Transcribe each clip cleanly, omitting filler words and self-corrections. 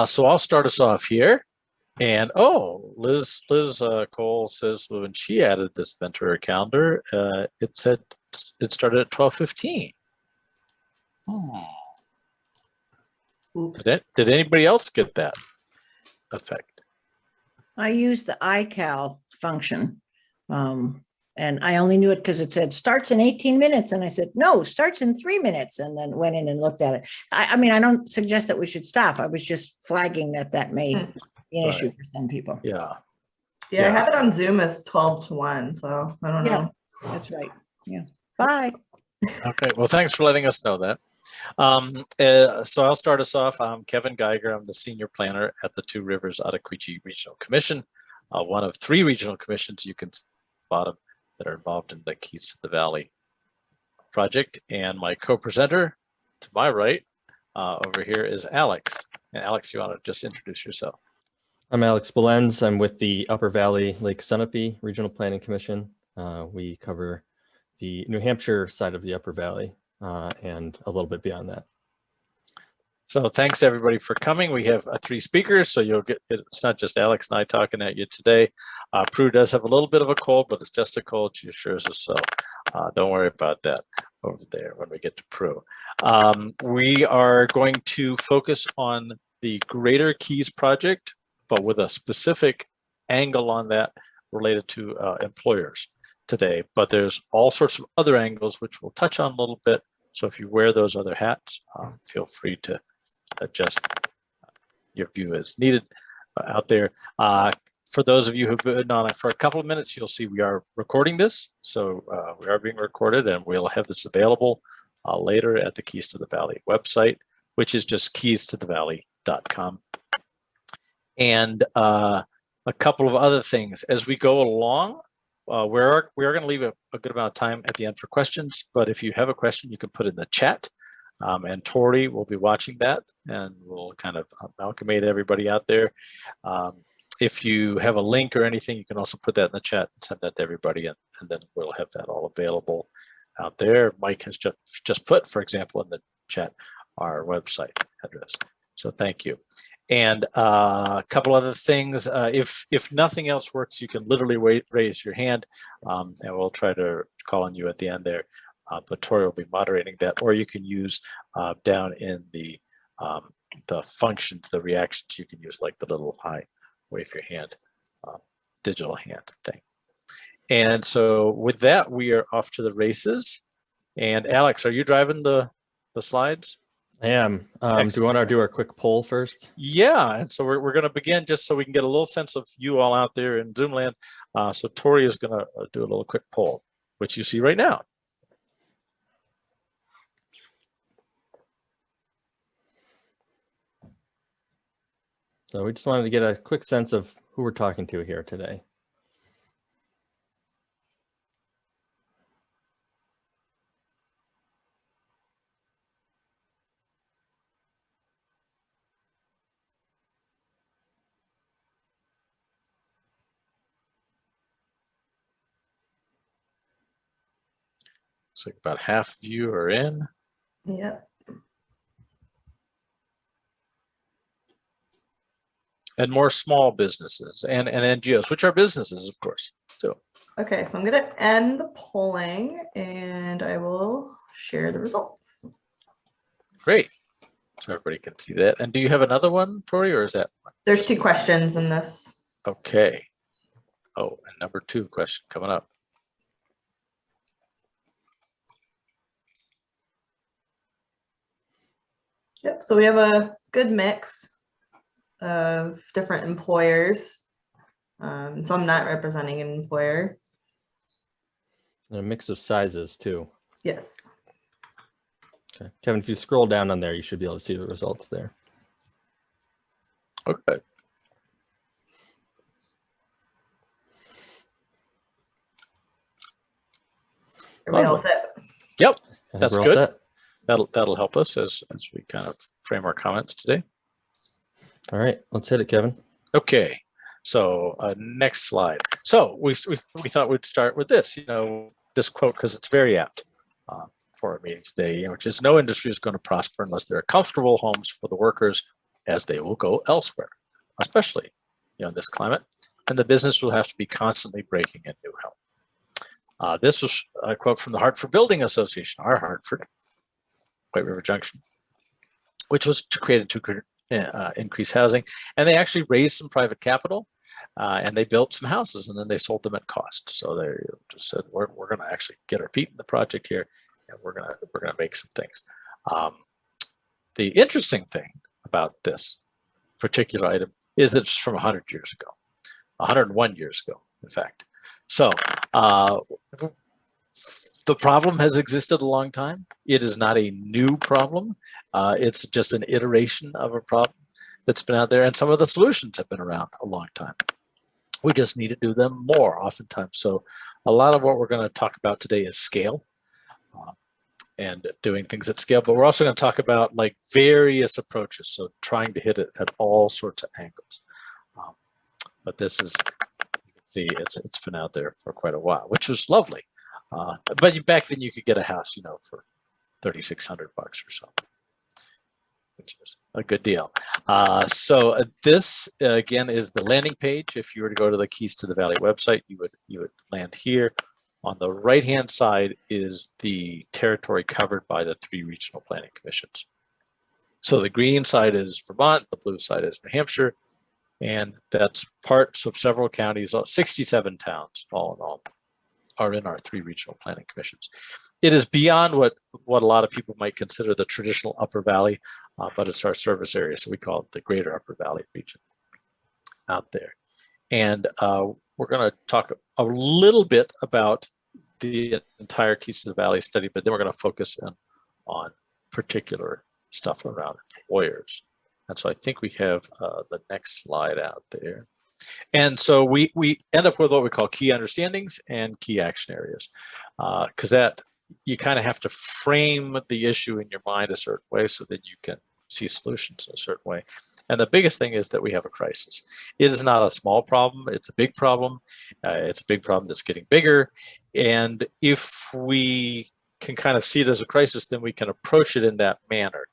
So I'll start us off here. And Liz Cole says when she added this event to her calendar, it said it started at 12:15. Did anybody else get that effect? I used the iCal function, and I only knew it because it said starts in 18 minutes. And I said, no, starts in 3 minutes, and then went in and looked at it. I mean, I don't suggest that we should stop. I was just flagging that may be an issue for some people. Yeah. Yeah, I have it on Zoom as 12 to 1, so I don't know. That's right. Yeah. Bye. Okay. Well, thanks for letting us know that. So I'll start us off. I'm Kevin Geiger. I'm the senior planner at the Two Rivers Ottaquechee Regional Commission, one of 3 regional commissions you can see at the bottom that are involved in the Keys to the Valley project. And my co-presenter to my right over here is Alex. And Alex, you want to just introduce yourself? I'm Alex Belenz. I'm with the Upper Valley Lake Sunapee Regional Planning Commission. We cover the New Hampshire side of the Upper Valley and a little bit beyond that. So thanks everybody for coming. We have 3 speakers, so you'll get, it's not just Alex and I talking at you today. Prue does have a little bit of a cold, but it's just a cold. She assures us so. Don't worry about that over there when we get to Prue. We are going to focus on the Greater Keys project, but with a specific angle on that related to employers today. But there's all sorts of other angles which we'll touch on a little bit. So if you wear those other hats, feel free to adjust your view as needed out there. For those of you who've been on it for a couple of minutes, you'll see we are recording this. So we are being recorded, and we'll have this available later at the Keys to the Valley website, which is just keystothevalley.com. And a couple of other things as we go along. We are going to leave a good amount of time at the end for questions, but if you have a question, you can put it in the chat, and Tori will be watching that, and we'll kind of amalgamate everybody out there. If you have a link or anything, you can also put that in the chat and send that to everybody, and then we'll have that all available out there. Mike has just put, for example, in the chat our website address. So thank you. And a couple other things. If nothing else works, you can literally raise your hand, and we'll try to call on you at the end there. But Tori will be moderating that, or you can use down in the functions, the reactions. You can use like the little wave your hand, digital hand thing. And so with that, we are off to the races. And Alex, are you driving the slides? I am. Do we want to do our quick poll first? Yeah, and so we're going to begin just so we can get a little sense of you all out there in Zoom land. So Tori is going to do a little quick poll, which you see right now. So we just wanted to get a quick sense of who we're talking to here today. Looks like about half of you are in. Yep. And more small businesses and NGOs, which are businesses, of course. So. Okay, so I'm going to end the polling, and I will share the results. Great. So everybody can see that. And do you have another one, Tori, or is that? There's 2 questions in this. Okay. Oh, and number 2 question coming up. Yep, so we have a good mix of different employers. So I'm not representing an employer. And a mix of sizes too. Yes. Okay. Kevin, if you scroll down on there, you should be able to see the results there. Okay. Everybody all set? Yep, that's we're all good. set. That'll help us as we kind of frame our comments today. All right, let's hit it, Kevin. Okay, so next slide. So we thought we'd start with this, this quote, because it's very apt for our meeting today, which is no industry is going to prosper unless there are comfortable homes for the workers as they will go elsewhere, especially in this climate. And the business will have to be constantly breaking in new help. This was a quote from the Hartford Building Association, our Hartford, White River Junction, which was created to increase housing. And they actually raised some private capital and they built some houses and then they sold them at cost. So they just said, we're going to actually get our feet in the project here and we're going to make some things. The interesting thing about this particular item is that it's from 100 years ago, 101 years ago, in fact. So the problem has existed a long time. It is not a new problem. It's just an iteration of a problem that's been out there, and some of the solutions have been around a long time. We just need to do them more oftentimes. So a lot of what we're going to talk about today is scale and doing things at scale, but we're also going to talk about like various approaches. So trying to hit it at all sorts of angles. But this is, you can see it's been out there for quite a while, which was lovely. But back then you could get a house, for $3,600 or so, which is a good deal. So this again is the landing page. If you were to go to the Keys to the Valley website, you would land here. On the right-hand side is the territory covered by the 3 regional planning commissions. So the green side is Vermont, the blue side is New Hampshire, and that's parts of several counties. 67 towns, all in all, are in our 3 regional planning commissions. It is beyond what a lot of people might consider the traditional Upper Valley, but it's our service area, so we call it the Greater Upper Valley region out there. And we're going to talk a little bit about the entire Keys to the Valley study, but then we're going to focus on particular stuff around employers. And so I think we have the next slide out there. And so we end up with what we call key understandings and key action areas, because that you kind of have to frame the issue in your mind a certain way so that you can see solutions in a certain way. And the biggest thing is that we have a crisis. It is not a small problem. It's a big problem. It's a big problem that's getting bigger. And if we can kind of see it as a crisis, then we can approach it in that manner.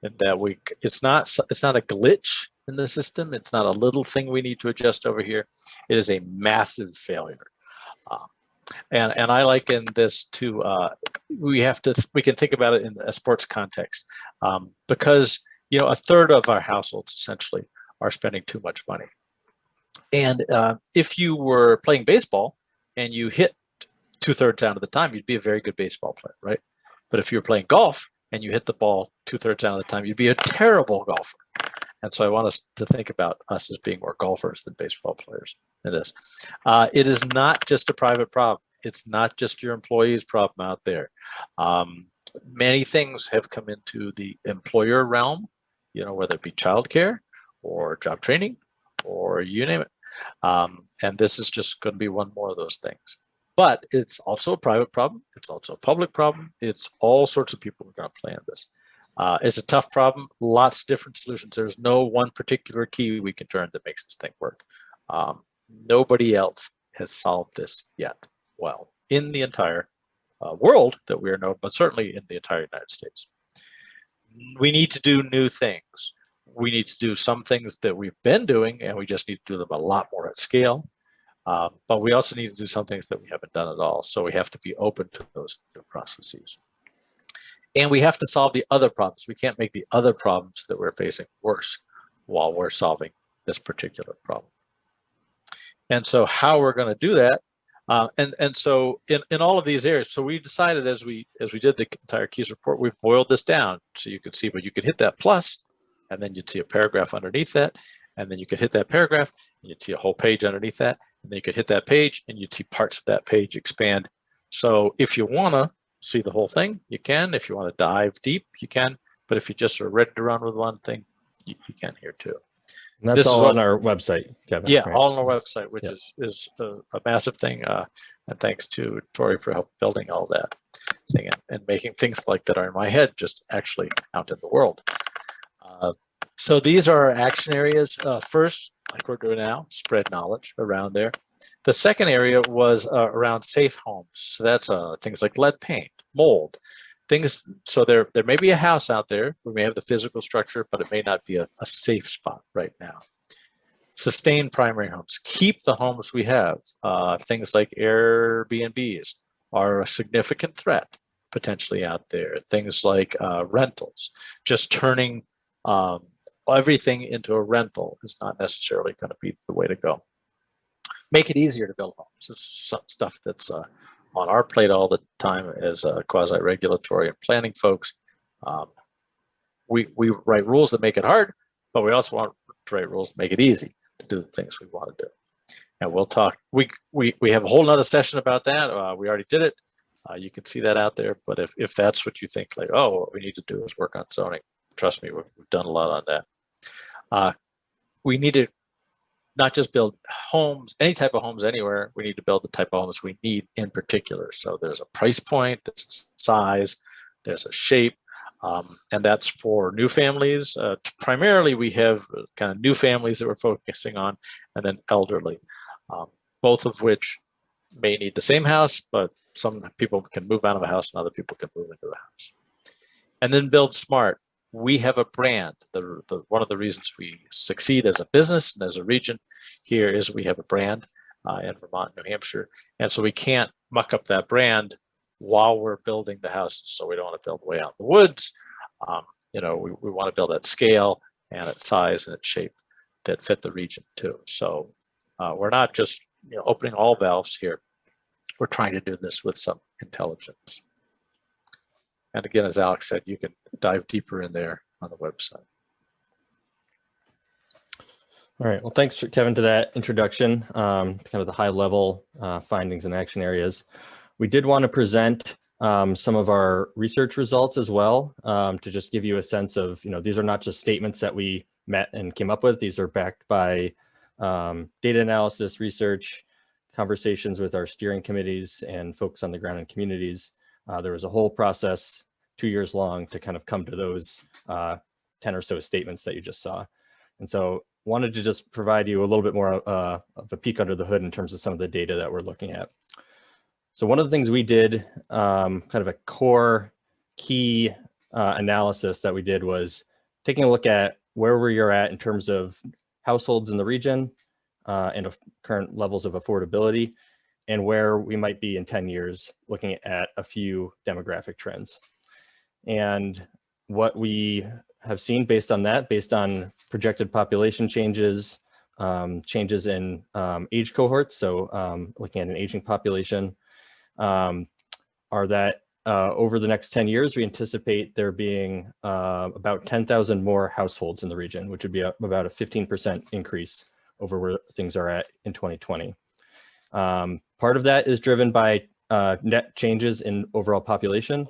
And that it's not a glitch in the system. It's not a little thing we need to adjust over here. It is a massive failure. And I liken this to we can think about it in a sports context because a third of our households essentially are spending too much money. And if you were playing baseball and you hit 2/3 out of the time, you'd be a very good baseball player, right? But if you were playing golf and you hit the ball 2/3 out of the time, you'd be a terrible golfer. And so I want us to think about us as being more golfers than baseball players in this. It is not just a private problem. It's not just your employees' problem out there. Many things have come into the employer realm, whether it be childcare or job training or you name it. And this is just going to be one more of those things. But it's also a private problem. It's also a public problem. It's all sorts of people who are going to play in this. It's a tough problem, lots of different solutions. There's no one particular key we can turn that makes this thing work. Nobody else has solved this yet well in the entire world that we are known, but certainly in the entire United States. We need to do new things. We need to do some things that we've been doing, and we just need to do them a lot more at scale. But we also need to do some things that we haven't done at all. So we have to be open to those new processes. And we have to solve the other problems. We can't make the other problems that we're facing worse while we're solving this particular problem. And so how we're going to do that, and so in all of these areas, so we decided as we did the entire Keys report, we boiled this down so you could see, but you could hit that plus, and then you'd see a paragraph underneath that, and then you could hit that paragraph, and you'd see a whole page underneath that, and then you could hit that page, and you'd see parts of that page expand. So if you want to see the whole thing, you can. If you want to dive deep, you can. But if you just are ready to run with one thing, you can here too. And that's all on our website, Kevin. Yeah, right? all on our website, which is a massive thing. And thanks to Tori for help building all that thing and making things like that are in my head just actually out in the world. So these are our action areas. First, like we're doing now, spread knowledge around there. The second area was around safe homes. So that's things like lead paint, mold, things, so there may be a house out there, we may have the physical structure, but it may not be a safe spot right now. Sustain primary homes, keep the homes we have. Things like Airbnbs are a significant threat potentially out there. Things like rentals, just turning everything into a rental is not necessarily going to be the way to go. Make it easier to build homes. It's some stuff that's on our plate all the time as quasi-regulatory and planning folks. We write rules that make it hard, but we also want to write rules that make it easy to do the things we want to do. And we'll talk. We have a whole nother session about that. We already did it. You can see that out there. But if that's what you think, like, oh, what we need to do is work on zoning, trust me, we've done a lot on that. We need to not just build homes, any type of homes anywhere. We need to build the type of homes we need in particular. So there's a price point, there's a size, there's a shape, and that's for new families. Primarily, we have kind of new families that we're focusing on, and then elderly, both of which may need the same house, but some people can move out of a house and other people can move into a house. And then build smart. We have a brand. One of the reasons we succeed as a business and as a region here is we have a brand in Vermont, New Hampshire. And so we can't muck up that brand while we're building the houses. So we don't want to build way out in the woods. We want to build at scale and at size and at shape that fit the region too. So we're not just opening all valves here. We're trying to do this with some intelligence. And again, as Alex said, you can dive deeper in there on the website. All right. Well, thanks, Kevin, to that introduction, kind of the high level findings and action areas. We did want to present some of our research results as well, to just give you a sense of, these are not just statements that we met and came up with. These are backed by data analysis, research, conversations with our steering committees and folks on the ground in communities. There was a whole process 2 years long to kind of come to those 10 or so statements that you just saw. And so wanted to just provide you a little bit more of a peek under the hood in terms of some of the data that we're looking at. So one of the things we did, kind of a core key analysis that we did was taking a look at where you're at in terms of households in the region and of current levels of affordability, and where we might be in 10 years, looking at a few demographic trends. And what we have seen based on that, based on projected population changes, changes in age cohorts, so looking at an aging population, are that over the next 10 years, we anticipate there being about 10,000 more households in the region, which would be about a 15% increase over where things are at in 2020. Part of that is driven by net changes in overall population,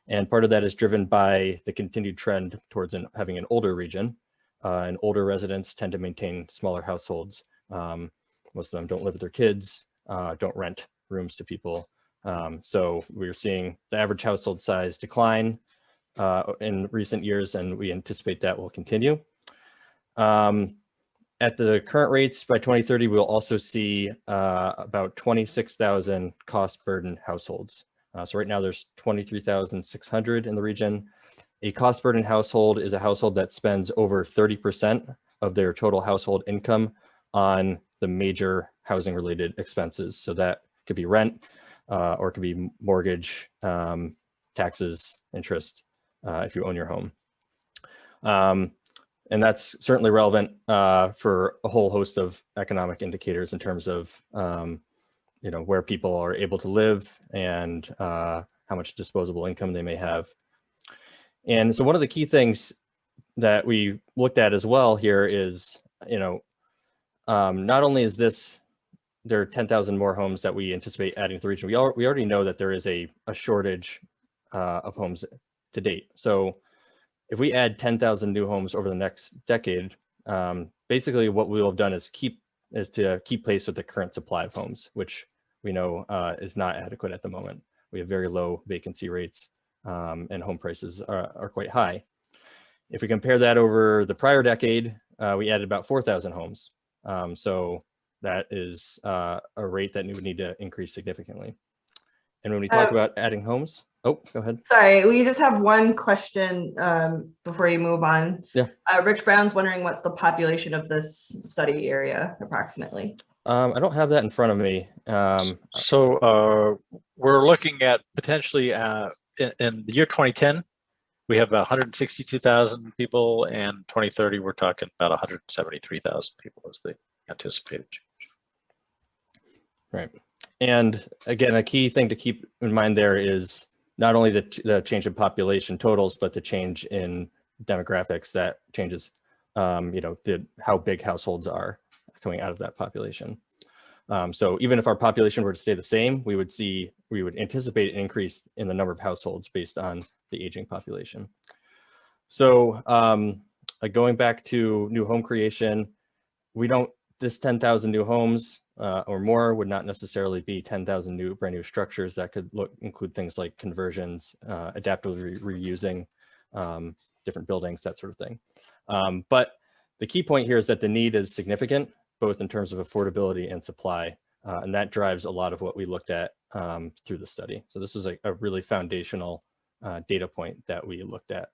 and part of that is driven by the continued trend towards having an older region, and older residents tend to maintain smaller households. Most of them don't live with their kids, don't rent rooms to people. So we're seeing the average household size decline in recent years, and we anticipate that will continue. At the current rates, by 2030, we'll also see about 26,000 cost burden households. So right now there's 23,600 in the region. A cost burden household is a household that spends over 30% of their total household income on the major housing related expenses. So that could be rent, or it could be mortgage, taxes, interest, if you own your home. And that's certainly relevant for a whole host of economic indicators in terms of where people are able to live and how much disposable income they may have. And so one of the key things that we looked at as well here is, not only is there are 10,000 more homes that we anticipate adding to the region, we already know that there is a shortage of homes to date. So if we add 10,000 new homes over the next decade, basically what we will have done is to keep pace with the current supply of homes, which we know is not adequate at the moment. We have very low vacancy rates, and home prices are quite high. If we compare that over the prior decade, we added about 4,000 homes. So that is a rate that we would need to increase significantly. And when we talk about adding homes, Oh, go ahead. Sorry, we just have one question before you move on. Yeah. Rich Brown's wondering what's the population of this study area approximately? I don't have that in front of me. So we're looking at potentially in the year 2010, we have about 162,000 people, and 2030, we're talking about 173,000 people as the anticipated change. Right. And again, a key thing to keep in mind there is not only the change in population totals, but the change in demographics that changes, how big households are coming out of that population. So even if our population were to stay the same, we would anticipate an increase in the number of households based on the aging population. So going back to new home creation, this 10,000 new homes or more would not necessarily be 10,000 brand new structures. That could include things like conversions, adaptively reusing different buildings, that sort of thing. But the key point here is that the need is significant, both in terms of affordability and supply. And that drives a lot of what we looked at through the study. So this was a really foundational data point that we looked at.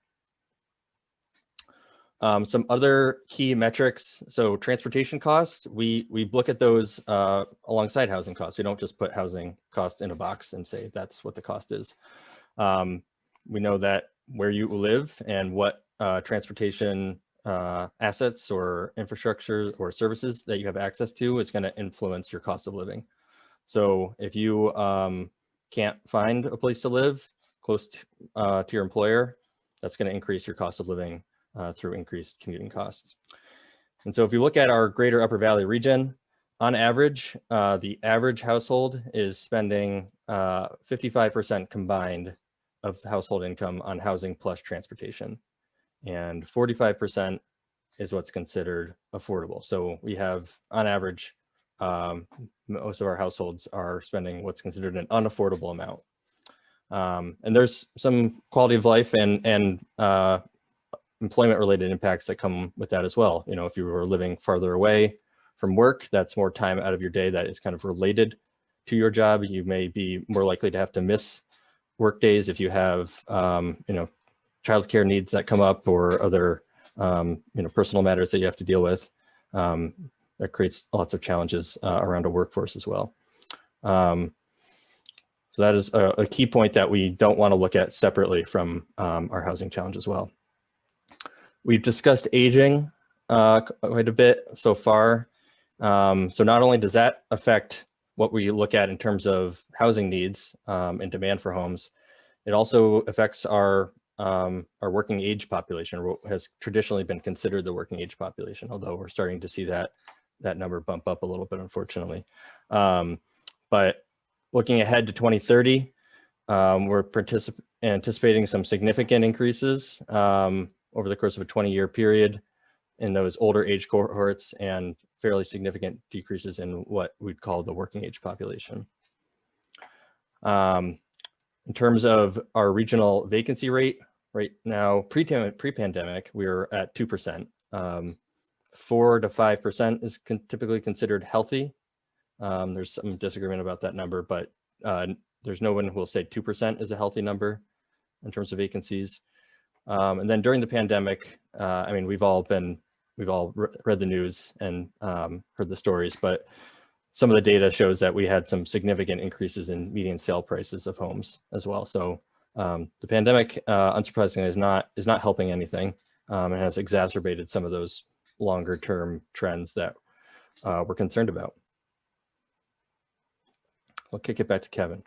Some other key metrics. So transportation costs, we look at those alongside housing costs. We don't just put housing costs in a box and say that's what the cost is. We know that where you live and what transportation assets or infrastructure or services that you have access to is going to influence your cost of living. So if you can't find a place to live close to your employer, that's going to increase your cost of living through increased commuting costs. And so if you look at our greater Upper Valley region, on average, the average household is spending 55% combined of household income on housing plus transportation. And 45% is what's considered affordable. So we have, on average, most of our households are spending what's considered an unaffordable amount. And there's some quality of life and employment-related impacts that come with that as well. If you were living farther away from work, that's more time out of your day that is kind of related to your job. You may be more likely to have to miss work days if you have, childcare needs that come up or other, personal matters that you have to deal with. That creates lots of challenges around a workforce as well. So that is a key point that we don't want to look at separately from our housing challenge as well. We've discussed aging quite a bit so far. So not only does that affect what we look at in terms of housing needs and demand for homes, it also affects our working age population, what has traditionally been considered the working age population, although we're starting to see that number bump up a little bit, unfortunately. But looking ahead to 2030, we're anticipating some significant increases over the course of a 20-year period in those older age cohorts and fairly significant decreases in what we'd call the working age population. In terms of our regional vacancy rate, right now, pre-pandemic, we were at 2%. 4 to 5% is typically considered healthy. There's some disagreement about that number, but there's no one who will say 2% is a healthy number in terms of vacancies. And then during the pandemic, we've all read the news and heard the stories, but some of the data shows that we had some significant increases in median sale prices of homes as well. So the pandemic, unsurprisingly, is not helping anything and has exacerbated some of those longer term trends that we're concerned about. I'll kick it back to Kevin.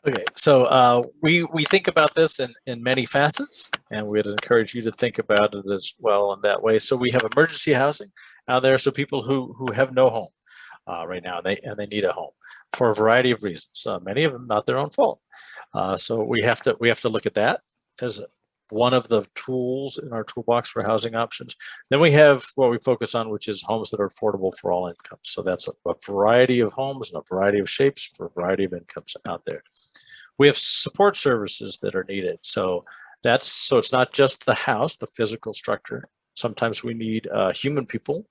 Okay, so we think about this in many facets, and we'd encourage you to think about it as well in that way. So we have emergency housing out there, so people who have no home right now, and they need a home for a variety of reasons. Many of them not their own fault. So we have to look at that as one of the tools in our toolbox for housing options. Then we have what we focus on, which is homes that are affordable for all incomes. So that's a variety of homes and a variety of shapes for a variety of incomes out there. We have support services that are needed. So it's not just the house, the physical structure. Sometimes we need human people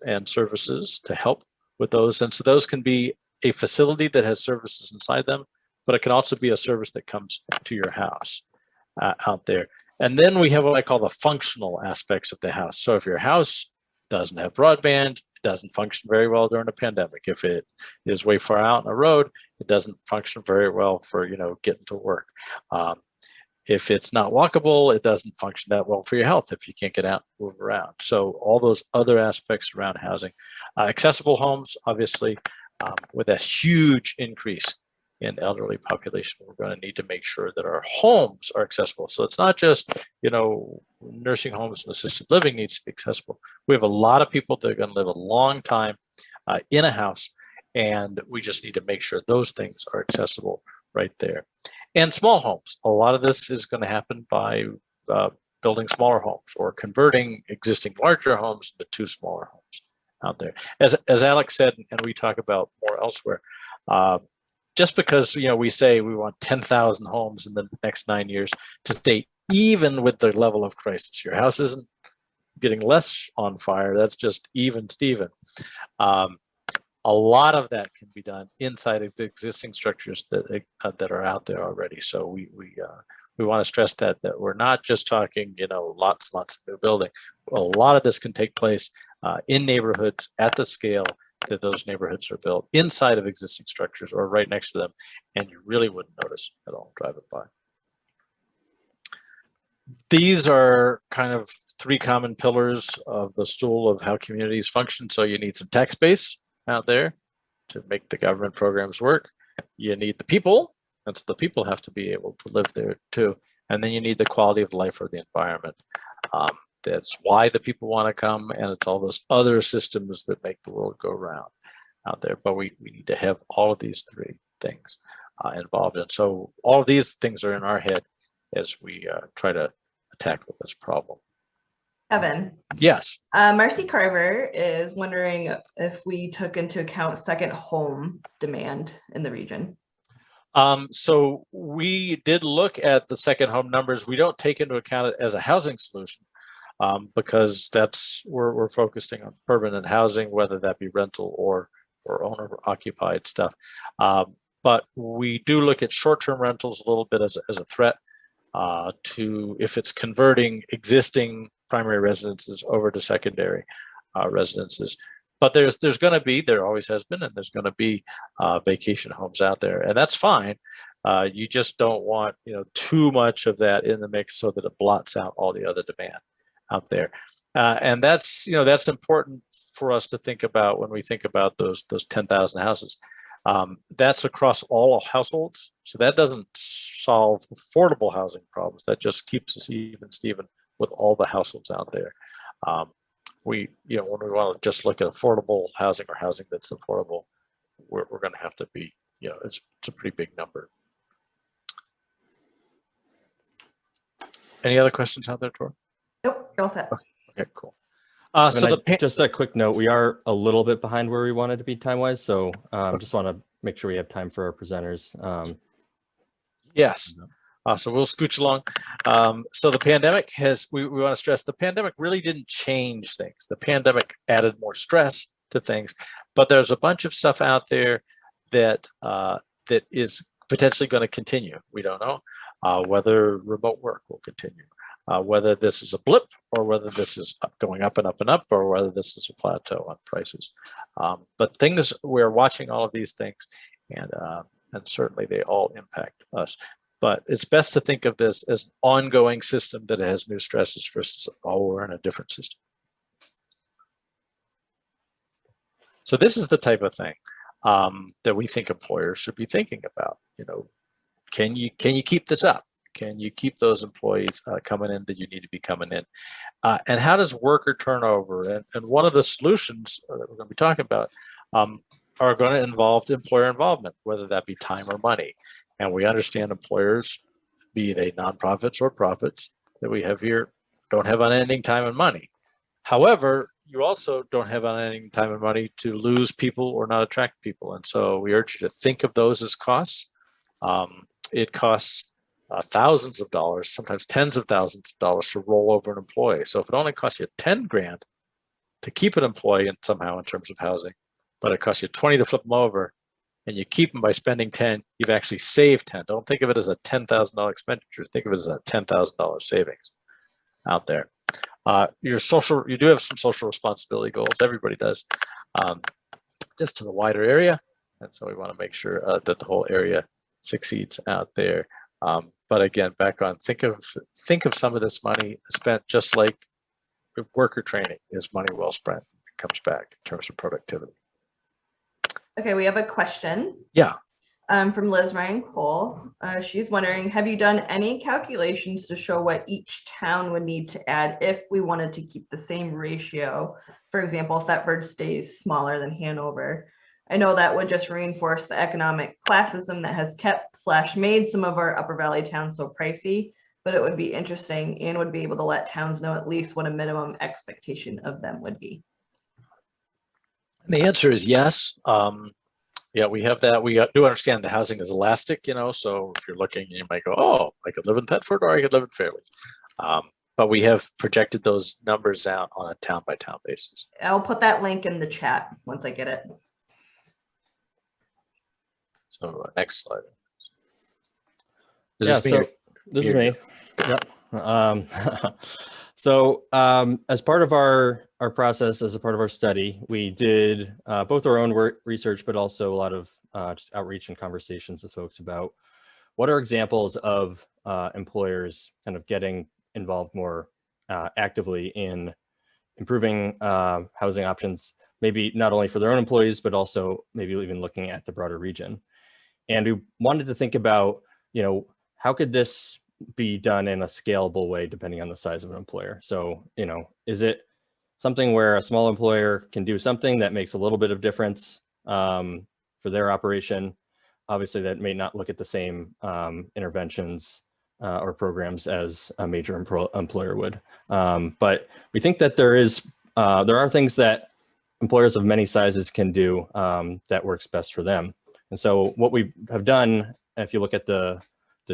and services to help with those. And so those can be a facility that has services inside them, but it can also be a service that comes to your house out there. And then we have what I call the functional aspects of the house. So if your house doesn't have broadband, it doesn't function very well during a pandemic. If it is way far out on a road, it doesn't function very well for, getting to work. If it's not walkable, it doesn't function that well for your health if you can't get out and move around. So all those other aspects around housing. Accessible homes, obviously, with a huge increase in elderly population, we're going to need to make sure that our homes are accessible. So it's not just, nursing homes and assisted living needs to be accessible. We have a lot of people that are going to live a long time in a house, and we just need to make sure those things are accessible right there. And small homes. A lot of this is going to happen by building smaller homes or converting existing larger homes into 2 smaller homes out there. As Alex said, and we talk about more elsewhere, just because we say we want 10,000 homes in the next 9 years to stay even with the level of crisis. Your house isn't getting less on fire. That's just even Steven. A lot of that can be done inside of the existing structures that are out there already. So we want to stress that we're not just talking lots and lots of new building. A lot of this can take place in neighborhoods at the scale that those neighborhoods are built inside of existing structures or right next to them, and you really wouldn't notice at all driving by. These are kind of 3 common pillars of the stool of how communities function. So you need some tax base out there to make the government programs work. You need the people, and so the people have to be able to live there too. And then you need the quality of life or the environment. That's why the people want to come, and it's all those other systems that make the world go round out there. But we need to have all of these 3 things involved. And so all of these things are in our head as we try to tackle this problem. Evan. Yes. Marcy Carver is wondering if we took into account second home demand in the region. So we did look at the second home numbers. We don't take into account it as a housing solution because we're focusing on permanent housing, whether that be rental or owner occupied stuff. But we do look at short-term rentals a little bit as a threat to if it's converting existing primary residences over to secondary residences. But there always has been, and there's going to be vacation homes out there, and that's fine. You just don't want too much of that in the mix so that it blots out all the other demand out there. And that's important for us to think about when we think about those 10,000 houses. That's across all households, so that doesn't solve affordable housing problems. That just keeps us even Steven with all the households out there. When we want to just look at affordable housing or housing that's affordable, we're going to have to be, it's a pretty big number. Any other questions out there, Tor? Nope, you're all set. Okay, cool. Just a quick note, we are a little bit behind where we wanted to be time-wise, so just want to make sure we have time for our presenters. Yes. So we'll scooch along. So the pandemic we want to stress, the pandemic really didn't change things. The pandemic added more stress to things, but there's a bunch of stuff out there that is potentially going to continue. We don't know whether remote work will continue, whether this is a blip or whether this is going up and up and up, or whether this is a plateau on prices. But we're watching all of these things, and certainly they all impact us. But it's best to think of this as an ongoing system that has new stresses versus, we're in a different system. So this is the type of thing that we think employers should be thinking about. Can you keep this up? Can you keep those employees coming in that you need to be coming in? And how does worker turnover? And one of the solutions that we're going to be talking about are going to involve employer involvement, whether that be time or money. And we understand employers, be they nonprofits or profits that we have here, don't have unending time and money. However, you also don't have unending time and money to lose people or not attract people. And so we urge you to think of those as costs. It costs thousands of dollars, sometimes tens of thousands of dollars to roll over an employee. So if it only costs you 10 grand to keep an employee somehow in terms of housing, but it costs you 20 to flip them over, and you keep them by spending 10, you've actually saved 10. Don't think of it as a $10,000 expenditure. Think of it as a $10,000 savings out there. You do have some social responsibility goals. Everybody does, just to the wider area. And so we want to make sure that the whole area succeeds out there. But again, back on, think of some of this money spent just like worker training is money well spent. It comes back in terms of productivity. Okay, we have a question. Yeah. From Liz Ryan Cole. She's wondering, have you done any calculations to show what each town would need to add if we wanted to keep the same ratio? For example, if Thetford stays smaller than Hanover. I know that would just reinforce the economic classism that has kept/made some of our Upper Valley towns so pricey, but it would be interesting and would be able to let towns know at least what a minimum expectation of them would be. The answer is yes. Yeah, we have that. We do understand the housing is elastic, so if you're looking, you might go, oh, I could live in Thetford or I could live in Fairleigh. But we have projected those numbers out on a town by town basis. I'll put that link in the chat once I get it. So next slide. This is me. Yep. So as part of our process, as a part of our study, we did both our own research, but also a lot of just outreach and conversations with folks about what are examples of employers kind of getting involved more actively in improving housing options, maybe not only for their own employees, but also maybe even looking at the broader region. And we wanted to think about, how could this be done in a scalable way depending on the size of an employer? So, is it something where a small employer can do something that makes a little bit of difference for their operation? Obviously, that may not look at the same interventions or programs as a major employer would. But we think that there are things that employers of many sizes can do that works best for them. And so what we have done, if you look at the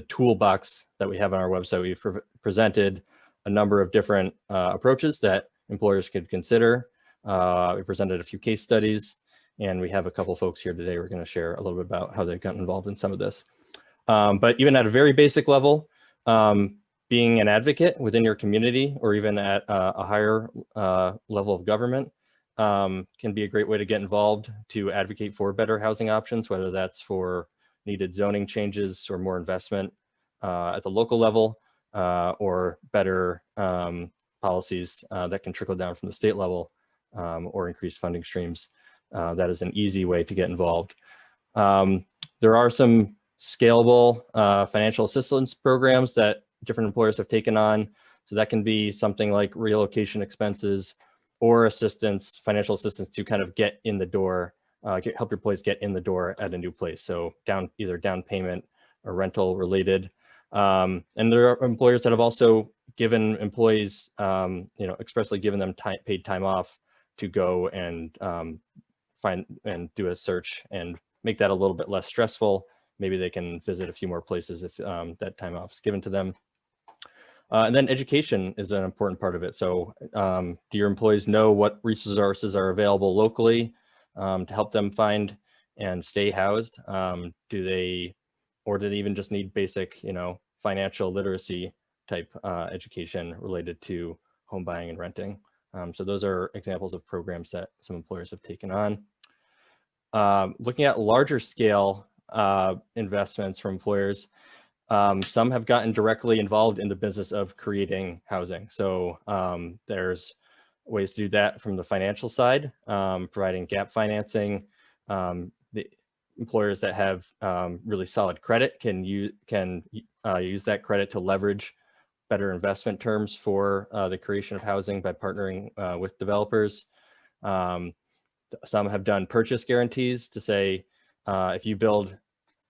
toolbox that we have on our website, we've presented a number of different approaches that employers could consider. We presented a few case studies, and we have a couple folks here today who are going to share a little bit about how they've gotten involved in some of this. But even at a very basic level, being an advocate within your community or even at a higher level of government can be a great way to get involved to advocate for better housing options, whether that's for needed zoning changes or more investment at the local level or better policies that can trickle down from the state level or increased funding streams. That is an easy way to get involved. There are some scalable financial assistance programs that different employers have taken on. So that can be something like relocation expenses or financial assistance to kind of get in the door, help your employees get in the door at a new place. So either down payment or rental related. And there are employers that have also given employees, expressly given them paid time off to go and find and do a search and make that a little bit less stressful. Maybe they can visit a few more places if that time off is given to them. And then education is an important part of it. So do your employees know what resources are available locally to help them find and stay housed? Do they even just need basic, financial literacy type education related to home buying and renting? So those are examples of programs that some employers have taken on. Looking at larger scale investments from employers, some have gotten directly involved in the business of creating housing. So there's ways to do that from the financial side, providing gap financing. The employers that have really solid credit can use that credit to leverage better investment terms for the creation of housing by partnering with developers. Some have done purchase guarantees to say, if you build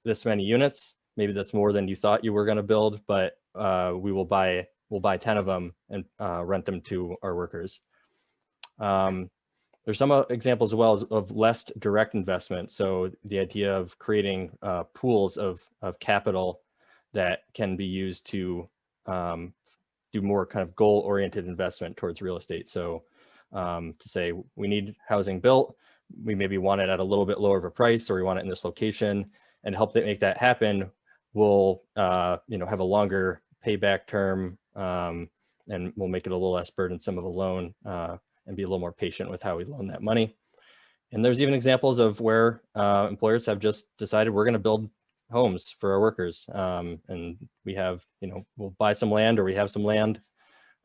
this many units, maybe that's more than you thought you were going to build, but we'll buy 10 of them and rent them to our workers. There's some examples as well of less direct investment. So the idea of creating pools of capital that can be used to do more kind of goal-oriented investment towards real estate. So to say we need housing built, we maybe want it at a little bit lower of a price, or we want it in this location, and to help make that happen, we'll have a longer payback term, and we'll make it a little less burdensome of a loan, and be a little more patient with how we loan that money. And there's even examples of where employers have just decided we're going to build homes for our workers, and we have, we'll buy some land, or we have some land,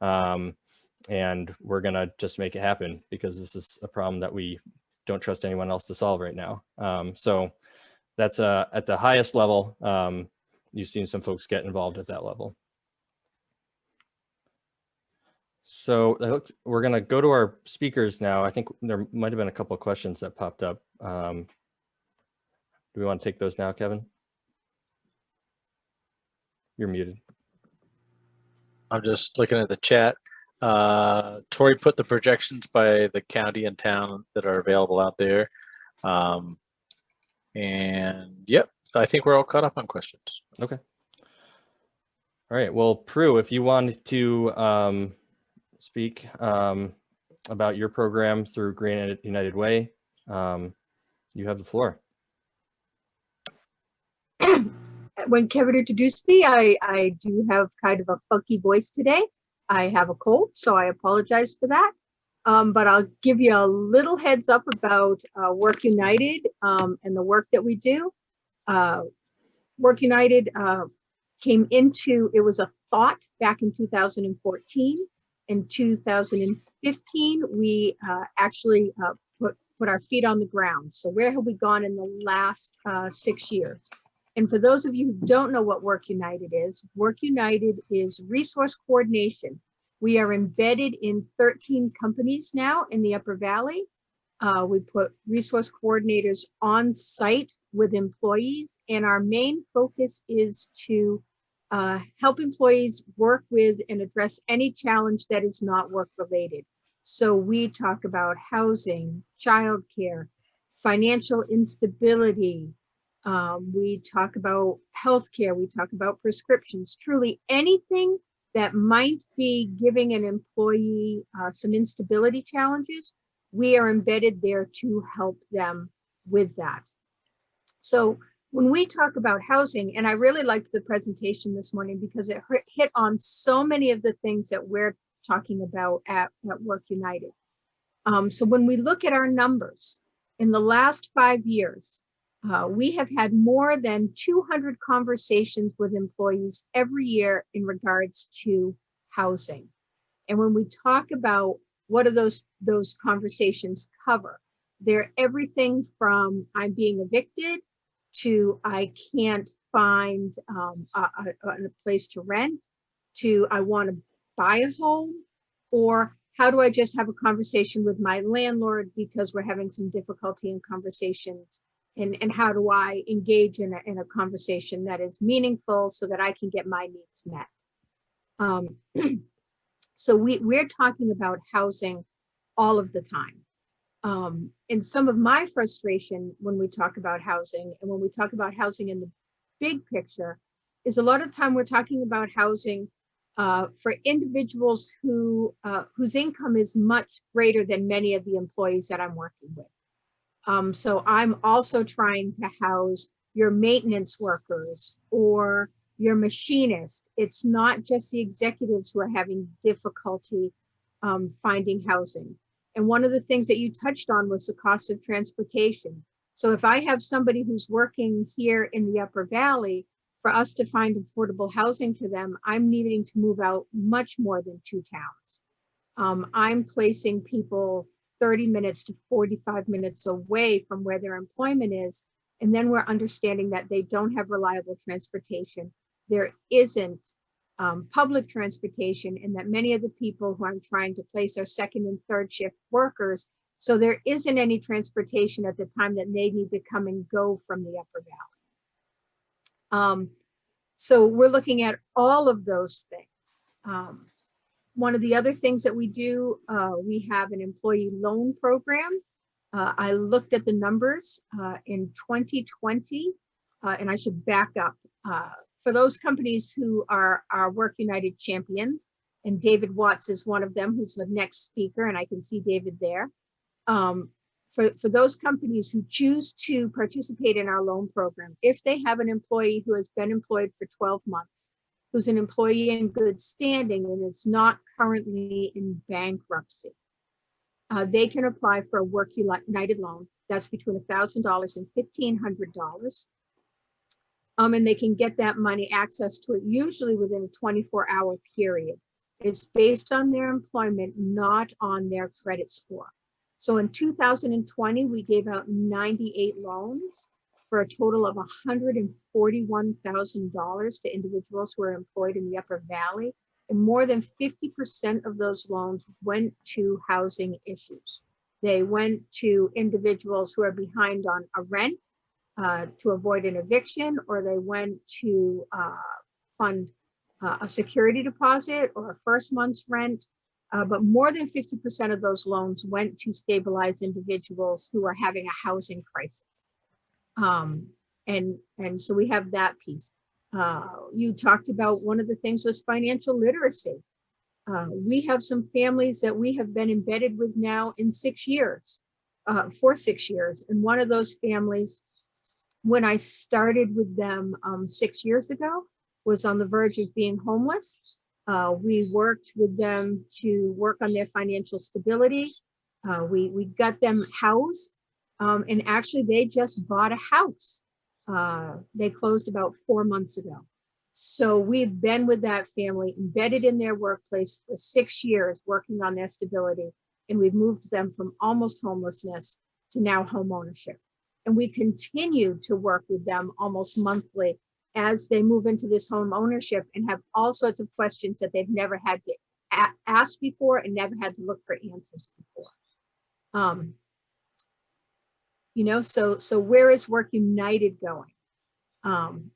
and we're going to just make it happen because this is a problem that we don't trust anyone else to solve right now. So that's at the highest level. You've seen some folks get involved at that level. So we're going to go to our speakers now. I think there might have been a couple of questions that popped up. Do we want to take those now, Kevin? You're muted. I'm just looking at the chat. Tori put the projections by the county and town that are available out there. And yep, I think we're all caught up on questions. Okay. All right. Well, Prue, if you wanted to speak about your program through Green United Way, you have the floor. When Kevin introduced me, I do have kind of a funky voice today. I have a cold, so I apologize for that. But I'll give you a little heads up about Work United and the work that we do. Work United came into, it was a thought back in 2014. In 2015, we actually put our feet on the ground. So where have we gone in the last 6 years? And for those of you who don't know what Work United is resource coordination. We are embedded in 13 companies now in the Upper Valley. We put resource coordinators on site with employees, and our main focus is to help employees work with and address any challenge that is not work related. So we talk about housing, childcare, financial instability. We talk about healthcare. We talk about prescriptions. Truly anything that might be giving an employee some instability challenges, we are embedded there to help them with that. So when we talk about housing, and I really liked the presentation this morning because it hit on so many of the things that we're talking about at Work United. So when we look at our numbers, in the last 5 years, we have had more than 200 conversations with employees every year in regards to housing. And when we talk about what do those conversations cover, they're everything from I'm being evicted to I can't find a place to rent, to I want to buy a home, or how do I just have a conversation with my landlord because we're having some difficulty in conversations, and how do I engage in a conversation that is meaningful so that I can get my needs met. So we're talking about housing all of the time. And some of my frustration when we talk about housing, and when we talk about housing in the big picture, is a lot of time we're talking about housing for individuals whose income is much greater than many of the employees that I'm working with. So I'm also trying to house your maintenance workers or your machinist. It's not just the executives who are having difficulty finding housing. And one of the things that you touched on was the cost of transportation. So if I have somebody who's working here in the Upper Valley, for us to find affordable housing for them, I'm needing to move out much more than 2 towns. I'm placing people 30 minutes to 45 minutes away from where their employment is. And then we're understanding that they don't have reliable transportation. There isn't public transportation, and that many of the people who I'm trying to place are 2nd and 3rd shift workers. So there isn't any transportation at the time that they need to come and go from the Upper Valley. So we're looking at all of those things. One of the other things that we do, we have an employee loan program. I looked at the numbers in 2020, and I should back up. For those companies who are our Work United champions, and David Watts is one of them, who's the next speaker, and I can see David there. for those companies who choose to participate in our loan program, if they have an employee who has been employed for 12 months, who's an employee in good standing and is not currently in bankruptcy, they can apply for a Work United loan. That's between $1,000 and $1,500. And they can get that money, access to it, usually within a 24-hour period. It's based on their employment, not on their credit score. So in 2020, we gave out 98 loans for a total of $141,000 to individuals who are employed in the Upper Valley. And more than 50% of those loans went to housing issues. They went to individuals who are behind on a rent to avoid an eviction, or they went to fund a security deposit or a first month's rent. But more than 50% of those loans went to stabilize individuals who are having a housing crisis. And so we have that piece. You talked about one of the things was financial literacy. We have some families that we have been embedded with now in 6 years, for 6 years. And one of those families, when I started with them 6 years ago, was on the verge of being homeless. We worked with them to work on their financial stability. We got them housed, and actually they just bought a house. They closed about 4 months ago. So we've been with that family, embedded in their workplace for 6 years, working on their stability. And we've moved them from almost homelessness to now home ownership. And we continue to work with them almost monthly as they move into this home ownership and have all sorts of questions that they've never had to ask before and never had to look for answers before. So where is Work United going?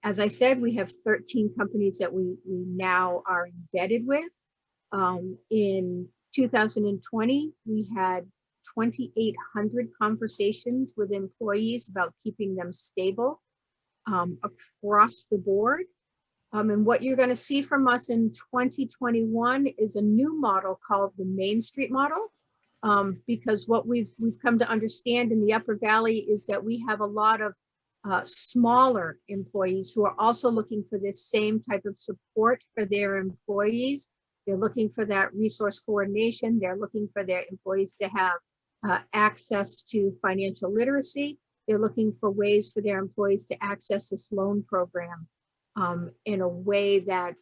As I said, we have 13 companies that we now are embedded with. In 2020, we had 2,800 conversations with employees about keeping them stable across the board. And what you're going to see from us in 2021 is a new model called the Main Street model. Because what we've come to understand in the Upper Valley is that we have a lot of smaller employees who are also looking for this same type of support for their employees. They're looking for that resource coordination. They're looking for their employees to have access to financial literacy. They're looking for ways for their employees to access this loan program in a way that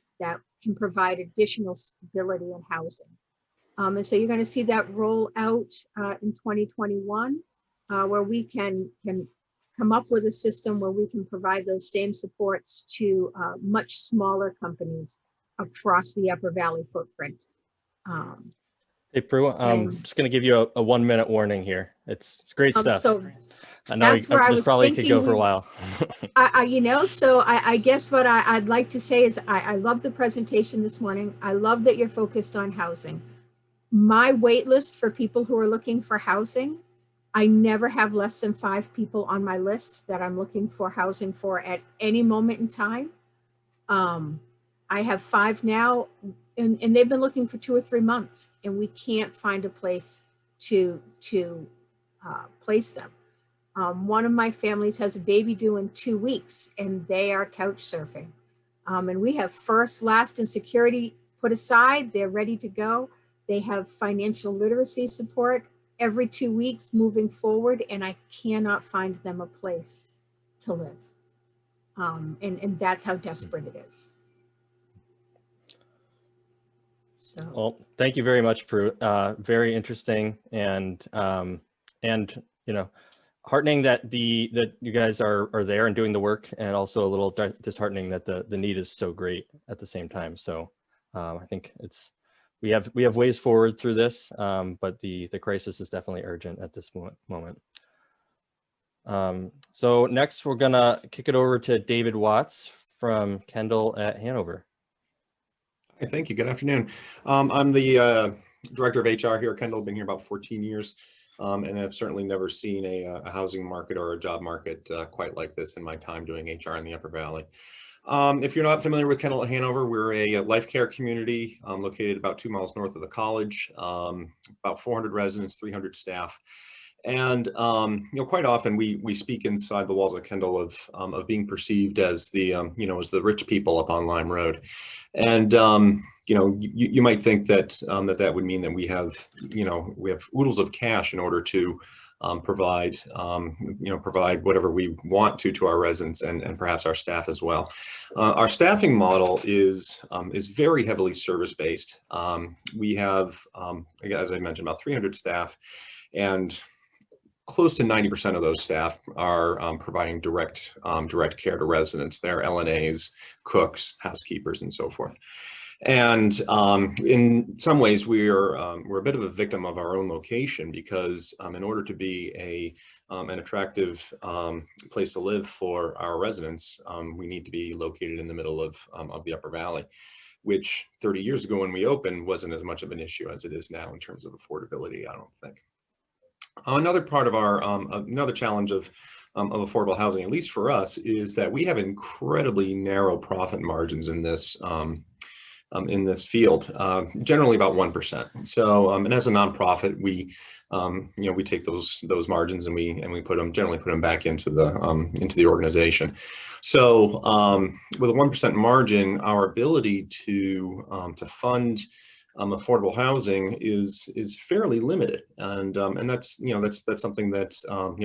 can provide additional stability in housing. And so you're going to see that roll out in 2021, where we can come up with a system where we can provide those same supports to much smaller companies across the Upper Valley footprint. Hey, Prue, I'm just going to give you a 1 minute warning here. It's great stuff. So I know that's where I this was probably could thinking go for a while. I guess what I'd like to say is I love the presentation this morning. I love that you're focused on housing. My wait list for people who are looking for housing, I never have less than 5 people on my list that I'm looking for housing for at any moment in time. I have 5 now, and they've been looking for 2 or 3 months, and we can't find a place to place them. One of my families has a baby due in 2 weeks, and they are couch surfing. And we have first, last, and security put aside. They're ready to go. They have financial literacy support every 2 weeks moving forward, and I cannot find them a place to live. And that's how desperate it is. So. Well, thank you very much, Prue. Very interesting and heartening that you guys are there and doing the work, and also a little disheartening that the need is so great at the same time. So I think we have ways forward through this, but the crisis is definitely urgent at this moment. So next we're gonna kick it over to David Watts from Kendall at Hanover. Hi, thank you. Good afternoon. I'm the director of HR here at Kendall. Been here about 14 years, and I've certainly never seen a housing market or a job market quite like this in my time doing HR in the Upper Valley. If you're not familiar with Kendall at Hanover, we're a life care community located about 2 miles north of the college, about 400 residents, 300 staff. And quite often we speak inside the walls of Kendall of being perceived as the as the rich people up on Lime Road, and you might think that that would mean that we have oodles of cash in order to provide provide whatever we want to our residents and perhaps our staff as well. Our staffing model is very heavily service based. We have, as I mentioned, about 300 staff, and close to 90% of those staff are providing direct care to residents. They're LNAs, cooks, housekeepers, and so forth. And in some ways, we're a bit of a victim of our own location, because in order to be an attractive place to live for our residents, we need to be located in the middle of the Upper Valley, which 30 years ago when we opened wasn't as much of an issue as it is now in terms of affordability, I don't think. Another part of our another challenge of affordable housing, at least for us, is that we have incredibly narrow profit margins in this field, generally about 1%. So, and as a nonprofit, we take those margins and we generally put them back into the organization. So, with a 1% margin, our ability to fund affordable housing is fairly limited, and that's something that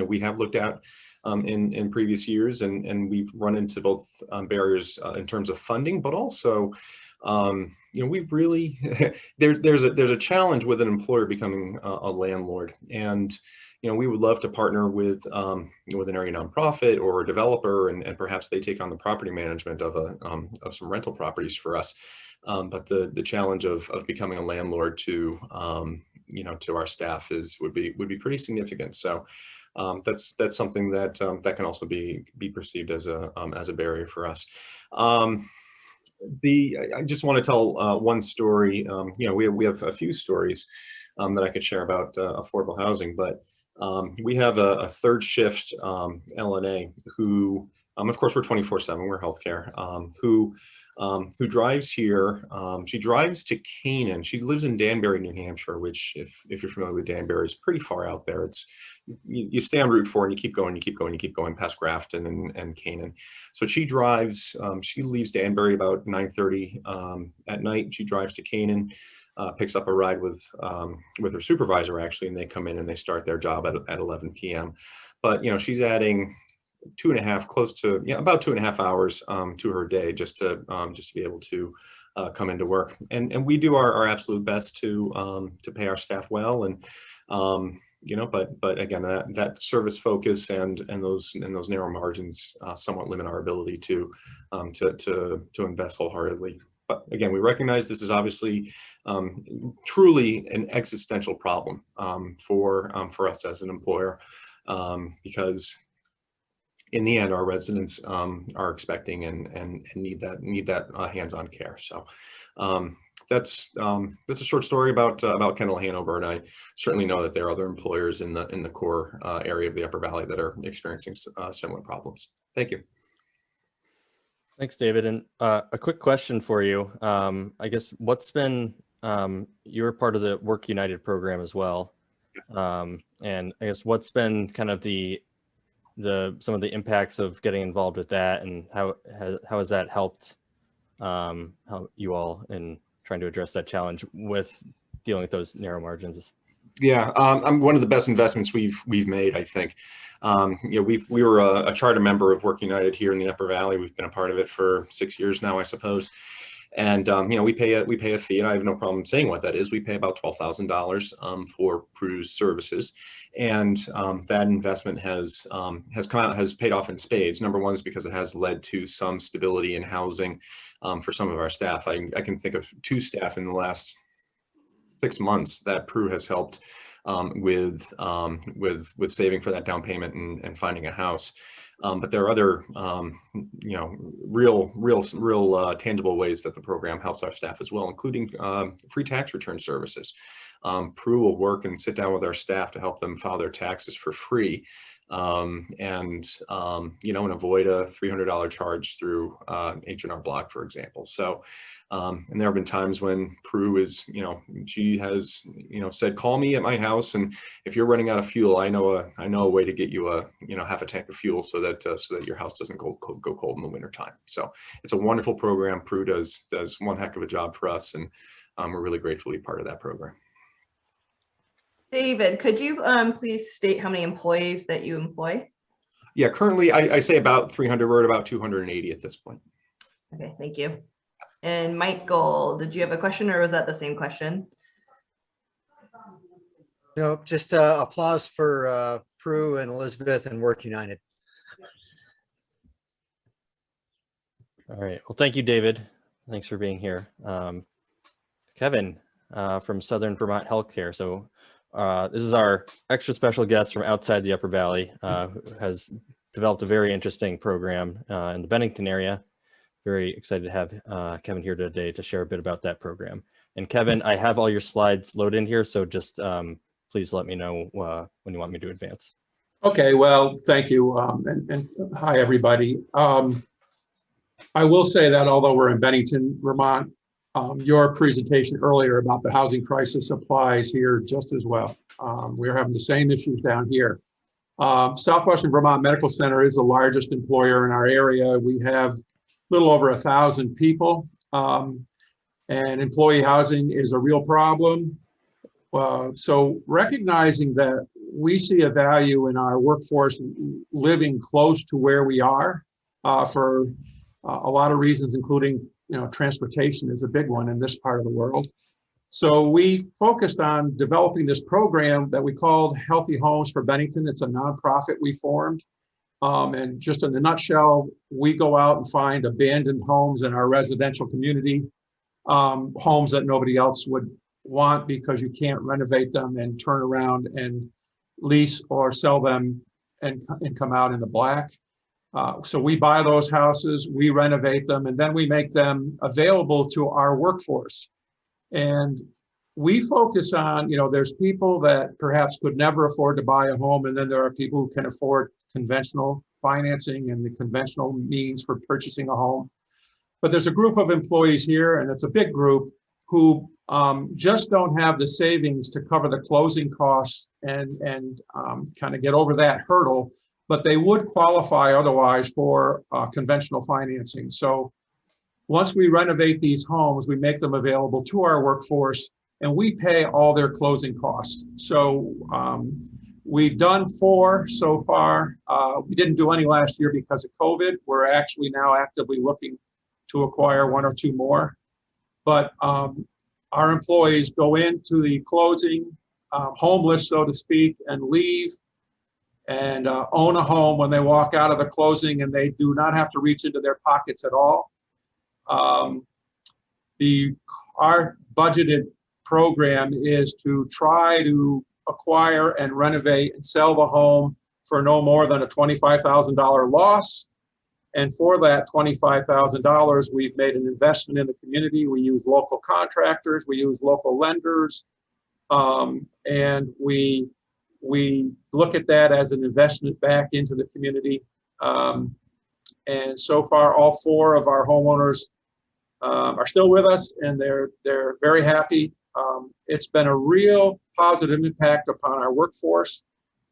we have looked at in previous years, and we've run into both barriers in terms of funding, but also we really there's a challenge with an employer becoming a landlord, and we would love to partner with an area nonprofit or a developer, and perhaps they take on the property management of some rental properties for us. But the challenge of becoming a landlord to our staff would be pretty significant. So that's something that can also be perceived as a barrier for us. I just want to tell one story. We have a few stories that I could share about affordable housing, but we have a third shift LNA who, of course, we're 24/7. We're healthcare. Who drives here. She drives to Canaan. She lives in Danbury, New Hampshire, which, if you're familiar with Danbury, is pretty far out there. It's you stay on Route 4 and you keep going past Grafton and Canaan. So she drives. She leaves Danbury about 9:30 at night. She drives to Canaan, picks up a ride with her supervisor actually, and they come in and they start their job at 11 p.m. But she's adding about 2.5 hours to her day just to be able to come into work, and we do our absolute best to pay our staff well, and but again, that service focus and those narrow margins somewhat limit our ability to invest wholeheartedly. But again, we recognize this is obviously truly an existential problem for us as an employer, because in the end, our residents are expecting and need that hands-on care. So that's a short story about Kendall Hanover, and I certainly know that there are other employers in the core area of the Upper Valley that are experiencing similar problems. Thank you. Thanks, David. And a quick question for you. I guess what's been you're part of the Work United program as well, and I guess what's been kind of some of the impacts of getting involved with that, and how has that helped how you all in trying to address that challenge with dealing with those narrow margins? Yeah, one of the best investments we've made, I think. We were a charter member of Work United here in the Upper Valley. We've been a part of it for 6 years now, I suppose. And we pay a fee, and I have no problem saying what that is. We pay about $12,000 for Pru's services, and that investment has paid off in spades. Number one is because it has led to some stability in housing for some of our staff. I can think of 2 staff in the last 6 months that Pru has helped with saving for that down payment and finding a house. But there are other, real tangible ways that the program helps our staff as well, including free tax return services. Pru will work and sit down with our staff to help them file their taxes for free, and avoid a $300 charge through H&R Block, for example. So, and there have been times when Pru is, she has, said, call me at my house, and if you're running out of fuel, I know a way to get you a, half a tank of fuel so that your house doesn't go cold in the wintertime. So it's a wonderful program. Pru does one heck of a job for us, and we're really grateful to be part of that program. David, could you please state how many employees that you employ? Yeah, currently I say about 300. We're at about 280 at this point. Okay, thank you. And Michael, did you have a question, or was that the same question? No, just applause for Prue and Elizabeth and Work United. All right. Well, thank you, David. Thanks for being here. Kevin from Southern Vermont Healthcare. So this is our extra special guest from outside the Upper Valley, who has developed a very interesting program in the Bennington area. Very excited to have Kevin here today to share a bit about that program. And Kevin, I have all your slides loaded in here, so just please let me know when you want me to advance. Okay, well, thank you, and hi, everybody. I will say that although we're in Bennington, Vermont, your presentation earlier about the housing crisis applies here just as well. We're having the same issues down here. Southwestern Vermont Medical Center is the largest employer in our area. We have a little over 1,000 people, and employee housing is a real problem. So recognizing that we see a value in our workforce living close to where we are for a lot of reasons, including transportation is a big one in this part of the world. So we focused on developing this program that we called Healthy Homes for Bennington. It's a nonprofit we formed. And just in a nutshell, we go out and find abandoned homes in our residential community, homes that nobody else would want because you can't renovate them and turn around and lease or sell them and come out in the black. So we buy those houses, we renovate them, and then we make them available to our workforce. And we focus on, there's people that perhaps could never afford to buy a home, and then there are people who can afford conventional financing and the conventional means for purchasing a home. But there's a group of employees here, and it's a big group, who just don't have the savings to cover the closing costs and kind of get over that hurdle, but they would qualify otherwise for conventional financing. So once we renovate these homes, we make them available to our workforce, and we pay all their closing costs. So we've done 4 so far. We didn't do any last year because of COVID. We're actually now actively looking to acquire 1 or 2 more. But our employees go into the closing, homeless, so to speak, and leave and own a home when they walk out of the closing, and they do not have to reach into their pockets at all. Our budgeted program is to try to acquire and renovate and sell the home for no more than a $25,000 loss. And for that $25,000, we've made an investment in the community. We use local contractors, we use local lenders, and we look at that as an investment back into the community. And so far, all 4 of our homeowners are still with us, and they're very happy. It's been a real positive impact upon our workforce.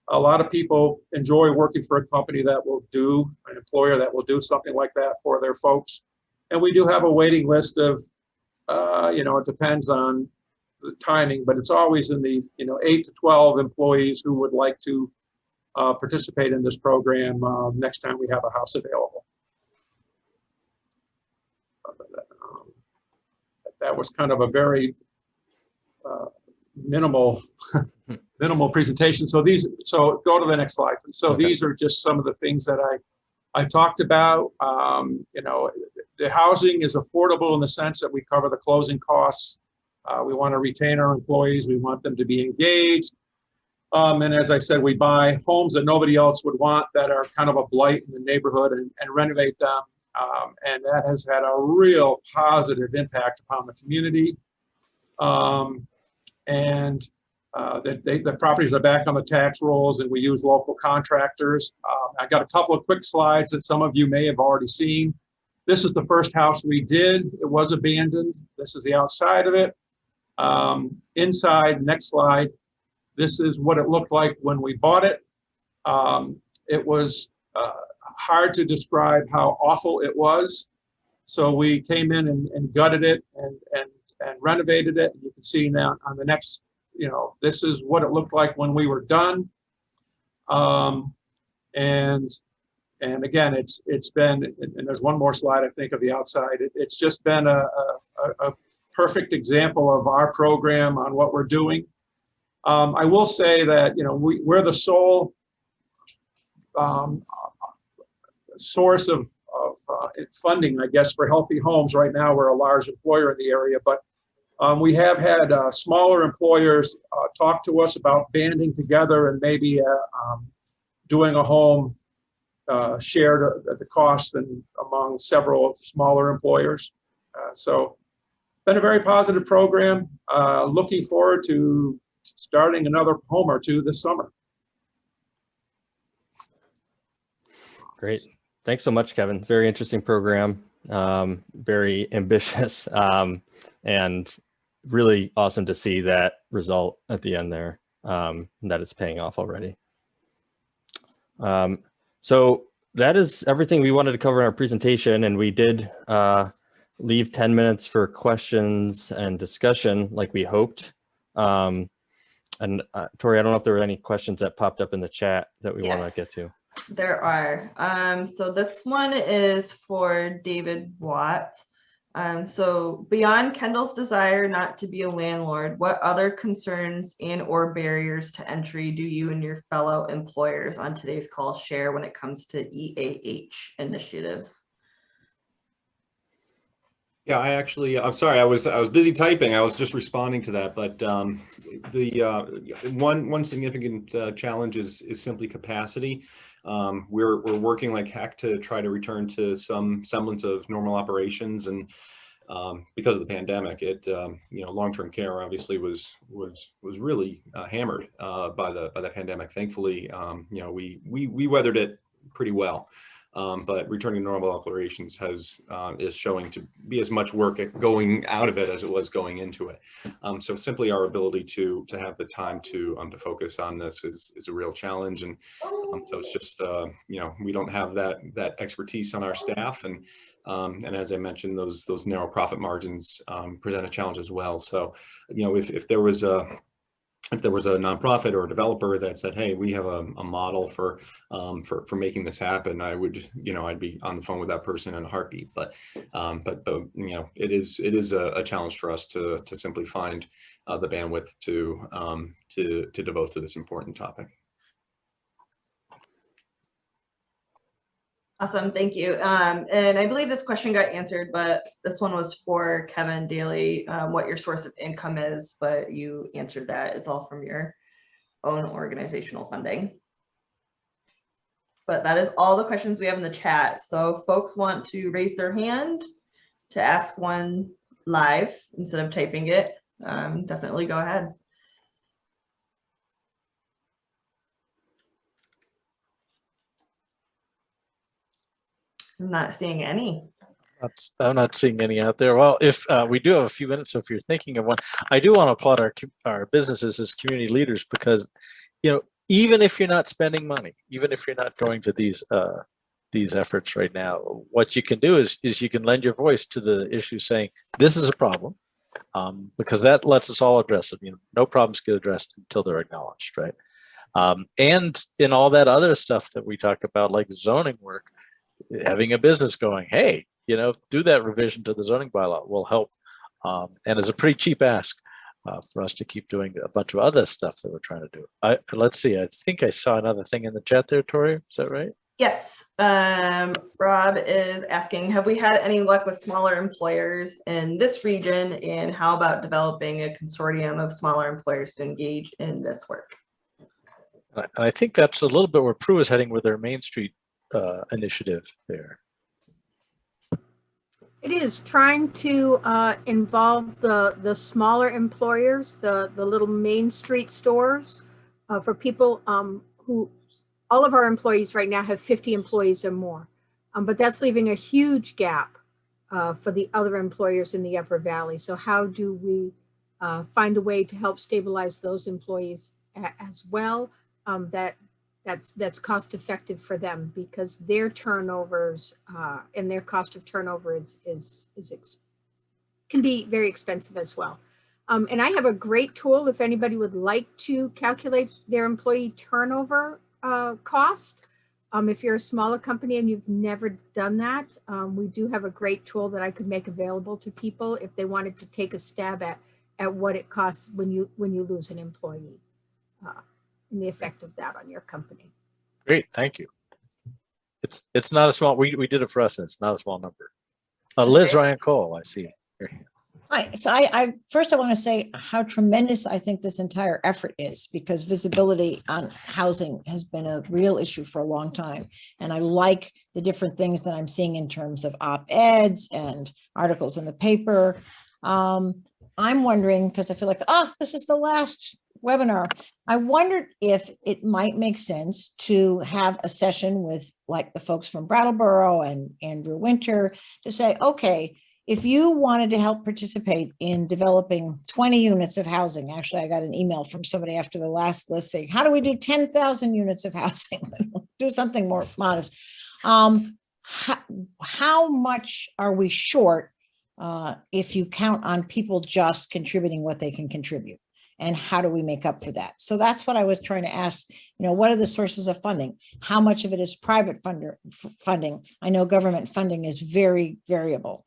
A lot of people enjoy working for a company that will do, an employer that will do something like that for their folks. And we do have a waiting list of, it depends on the timing, but it's always in the, 8 to 12 employees who would like to participate in this program next time we have a house available. That was kind of a very minimal presentation. So go to the next slide. So okay. These are just some of the things that I talked about. The housing is affordable in the sense that we cover the closing costs. We want to retain our employees. We want them to be engaged. And as I said, we buy homes that nobody else would want that are kind of a blight in the neighborhood and renovate them. And that has had a real positive impact upon the community. and the properties are back on the tax rolls, and we use local contractors. I got a couple of quick slides that some of you may have already seen. This is the first house we did. It was abandoned. This is the outside of it. Inside, next slide. This is what it looked like when we bought it. It was hard to describe how awful it was. So we came in and gutted it and renovated it. You can see now on the next, this is what it looked like when we were done. And again, it's been, and there's one more slide, I think, of the outside. It's just been a perfect example of our program on what we're doing. I will say that, we're the sole source of funding, I guess, for healthy homes. Right now, we're a large employer in the area, but we have had smaller employers talk to us about banding together and maybe doing a home shared at the cost and among several smaller employers. So been a very positive program. Looking forward to starting another home or two this summer. Great. Thanks so much, Kevin. Very interesting program, very ambitious, and really awesome to see that result at the end there, that it's paying off already. So that is everything we wanted to cover in our presentation, and we did leave 10 minutes for questions and discussion like we hoped. And Tori, I don't know if there were any questions that popped up in the chat that we want to get to. There are. So this one is for David Watt. So beyond Kendall's desire not to be a landlord, what other concerns and or barriers to entry do you and your fellow employers on today's call share when it comes to EAH initiatives? Yeah, I'm sorry, I was busy typing. I was just responding to that, but the one significant challenge is simply capacity. We're working like heck to try to return to some semblance of normal operations, and because of the pandemic, long-term care obviously was really hammered by the pandemic. Thankfully, we weathered it pretty well. But returning to normal operations is showing to be as much work going out of it as it was going into it. So simply our ability to have the time to focus on this is a real challenge. And so it's just we don't have that expertise on our staff, and as I mentioned, those narrow profit margins present a challenge as well. So if there was a nonprofit or a developer that said, "Hey, we have a model for making this happen," I'd be on the phone with that person in a heartbeat. But it is a challenge for us to simply find the bandwidth to devote to this important topic. Awesome, thank you. And I believe this question got answered, but this one was for Kevin Daly, what your source of income is, but you answered that. It's all from your own organizational funding. But that is all the questions we have in the chat. So if folks want to raise their hand to ask one live instead of typing it, definitely go ahead. I'm not seeing any. I'm not seeing any out there. Well, if we do have a few minutes, so if you're thinking of one, I do want to applaud our businesses as community leaders, because even if you're not spending money, even if you're not going to these efforts right now, what you can do is you can lend your voice to the issue, saying this is a problem, because that lets us all address it. No problems get addressed until they're acknowledged, right? And in all that other stuff that we talk about, like zoning work, having a business going, hey, do that revision to the zoning bylaw will help, and is a pretty cheap ask for us to keep doing a bunch of other stuff that we're trying to do. Let's see, I think I saw another thing in the chat there, Tori, is that right? Yes. Rob is asking, have we had any luck with smaller employers in this region, and how about developing a consortium of smaller employers to engage in this work? I think that's a little bit where Prue is heading with their Main Street initiative there. It is trying to involve the smaller employers, the little Main Street stores, for people who, all of our employees right now have 50 employees or more. But that's leaving a huge gap for the other employers in the Upper Valley. So how do we find a way to help stabilize those employees as well? That's cost effective for them, because their turnovers and their cost of turnover can be very expensive as well. And I have a great tool if anybody would like to calculate their employee turnover cost. If you're a smaller company and you've never done that, we do have a great tool that I could make available to people if they wanted to take a stab at what it costs when you lose an employee, and the effect of that on your company. Great, thank you. It's not a small. We did it for us, and it's not a small number. Liz Ryan Cole, I see. Hi. So I first I want to say how tremendous I think this entire effort is, because visibility on housing has been a real issue for a long time. And I like the different things that I'm seeing in terms of op-eds and articles in the paper. I'm wondering, because I feel like, oh, this is the last webinar. I wondered if it might make sense to have a session with like the folks from Brattleboro and Andrew Winter to say, okay, if you wanted to help participate in developing 20 units of housing, actually, I got an email from somebody after the last list saying, how do we do 10,000 units of housing? Do something more modest. How much are we short if you count on people just contributing what they can contribute? And how do we make up for that? So that's what I was trying to ask, what are the sources of funding? How much of it is private funding? I know government funding is very variable,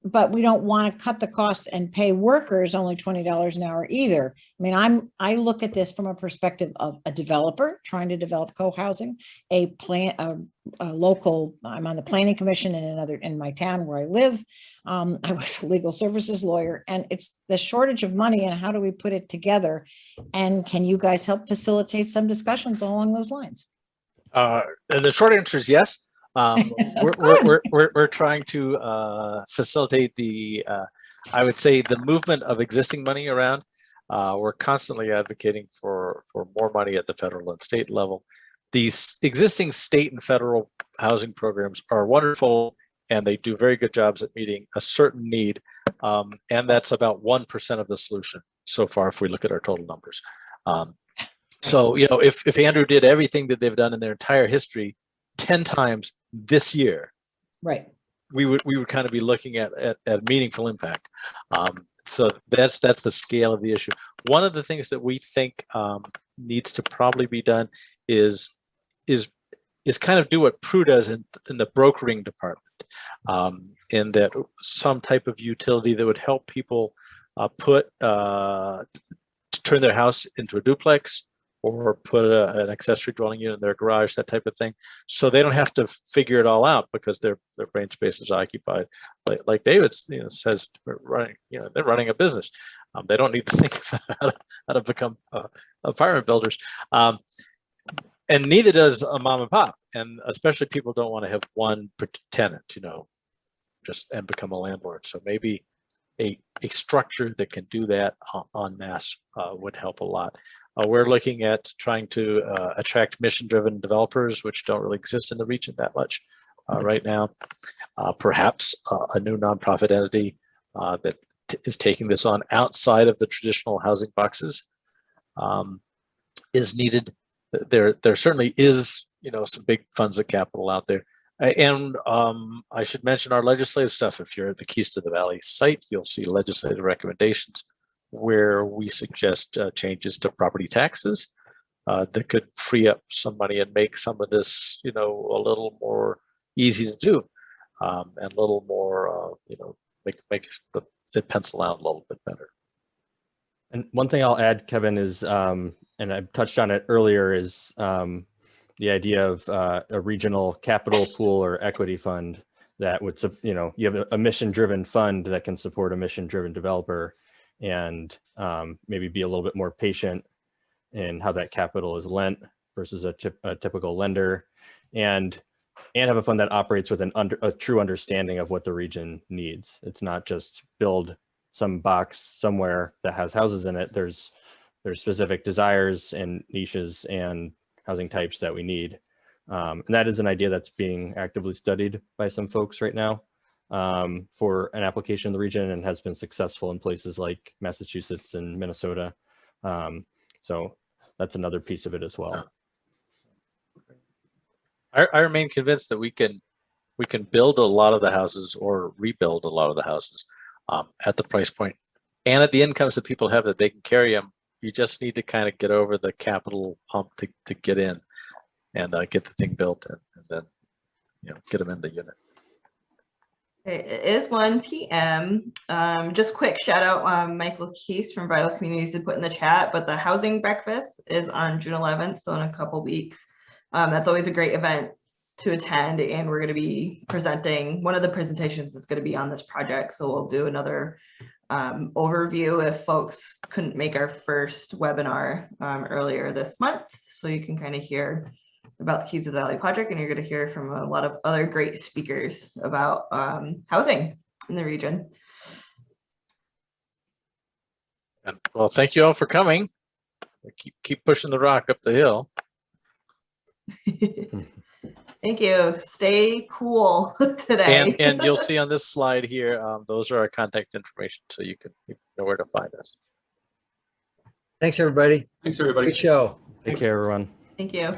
but we don't want to cut the costs and pay workers only $20 an hour either. I mean, I look at this from a perspective of a developer trying to develop co-housing, a local, I'm on the planning commission in my town where I live. I was a legal services lawyer, and it's the shortage of money and how do we put it together? And can you guys help facilitate some discussions along those lines? And the short answer is yes. We're trying to facilitate the, I would say, the movement of existing money around. We're constantly advocating for more money at the federal and state level. These existing state and federal housing programs are wonderful, and they do very good jobs at meeting a certain need. And that's about 1% of the solution so far, if we look at our total numbers. So, if Andrew did everything that they've done in their entire history 10 times this year, right, we would kind of be looking at meaningful impact. So that's the scale of the issue. One of the things that we think needs to probably be done is kind of do what Prue does in the brokering department, in that some type of utility that would help people turn their house into a duplex, or put an accessory dwelling unit in their garage, that type of thing, so they don't have to figure it all out because their brain space is occupied. Like David says, they're running a business. They don't need to think about how to become apartment builders, and neither does a mom and pop. And especially people don't want to have one tenant, just and become a landlord. So maybe a structure that can do that en masse would help a lot. We're looking at trying to attract mission-driven developers, which don't really exist in the region that much right now. Perhaps a new nonprofit entity that is taking this on outside of the traditional housing boxes is needed. There certainly is, some big funds of capital out there. And I should mention our legislative stuff. If you're at the Keys to the Valley site, you'll see legislative recommendations where we suggest changes to property taxes that could free up some money and make some of this, a little more easy to do, and a little more, make it pencil out a little bit better. And one thing I'll add, Kevin, is, and I touched on it earlier, is the idea of a regional capital pool or equity fund that would, you have a mission-driven fund that can support a mission-driven developer, and maybe be a little bit more patient in how that capital is lent versus a typical lender. And and have a fund that operates with a true understanding of what the region needs. It's not just build some box somewhere that has houses in it. There's specific desires and niches and housing types that we need. And that is an idea that's being actively studied by some folks right now for an application in the region, and has been successful in places like Massachusetts and Minnesota. So that's another piece of it as well. I remain convinced that we can build a lot of the houses or rebuild a lot of the houses at the price point and at the incomes that people have, that they can carry them. You just need to kind of get over the capital hump to get in and get the thing built, and then get them in the unit. Okay, it is 1 p.m. Just quick shout out, Michael Keese from Vital Communities did put in the chat, but the housing breakfast is on June 11th, so in a couple weeks. That's always a great event to attend, and we're going to be presenting, one of the presentations is going to be on this project, so we'll do another overview if folks couldn't make our first webinar earlier this month, so you can kind of hear about the Keys of the Valley project, and you're going to hear from a lot of other great speakers about housing in the region. Well, thank you all for coming. Keep pushing the rock up the hill. Thank you. Stay cool today. And you'll see on this slide here, those are our contact information, so you know where to find us. Thanks, everybody. Thanks, everybody. Good show. Take care, everyone. Thank you.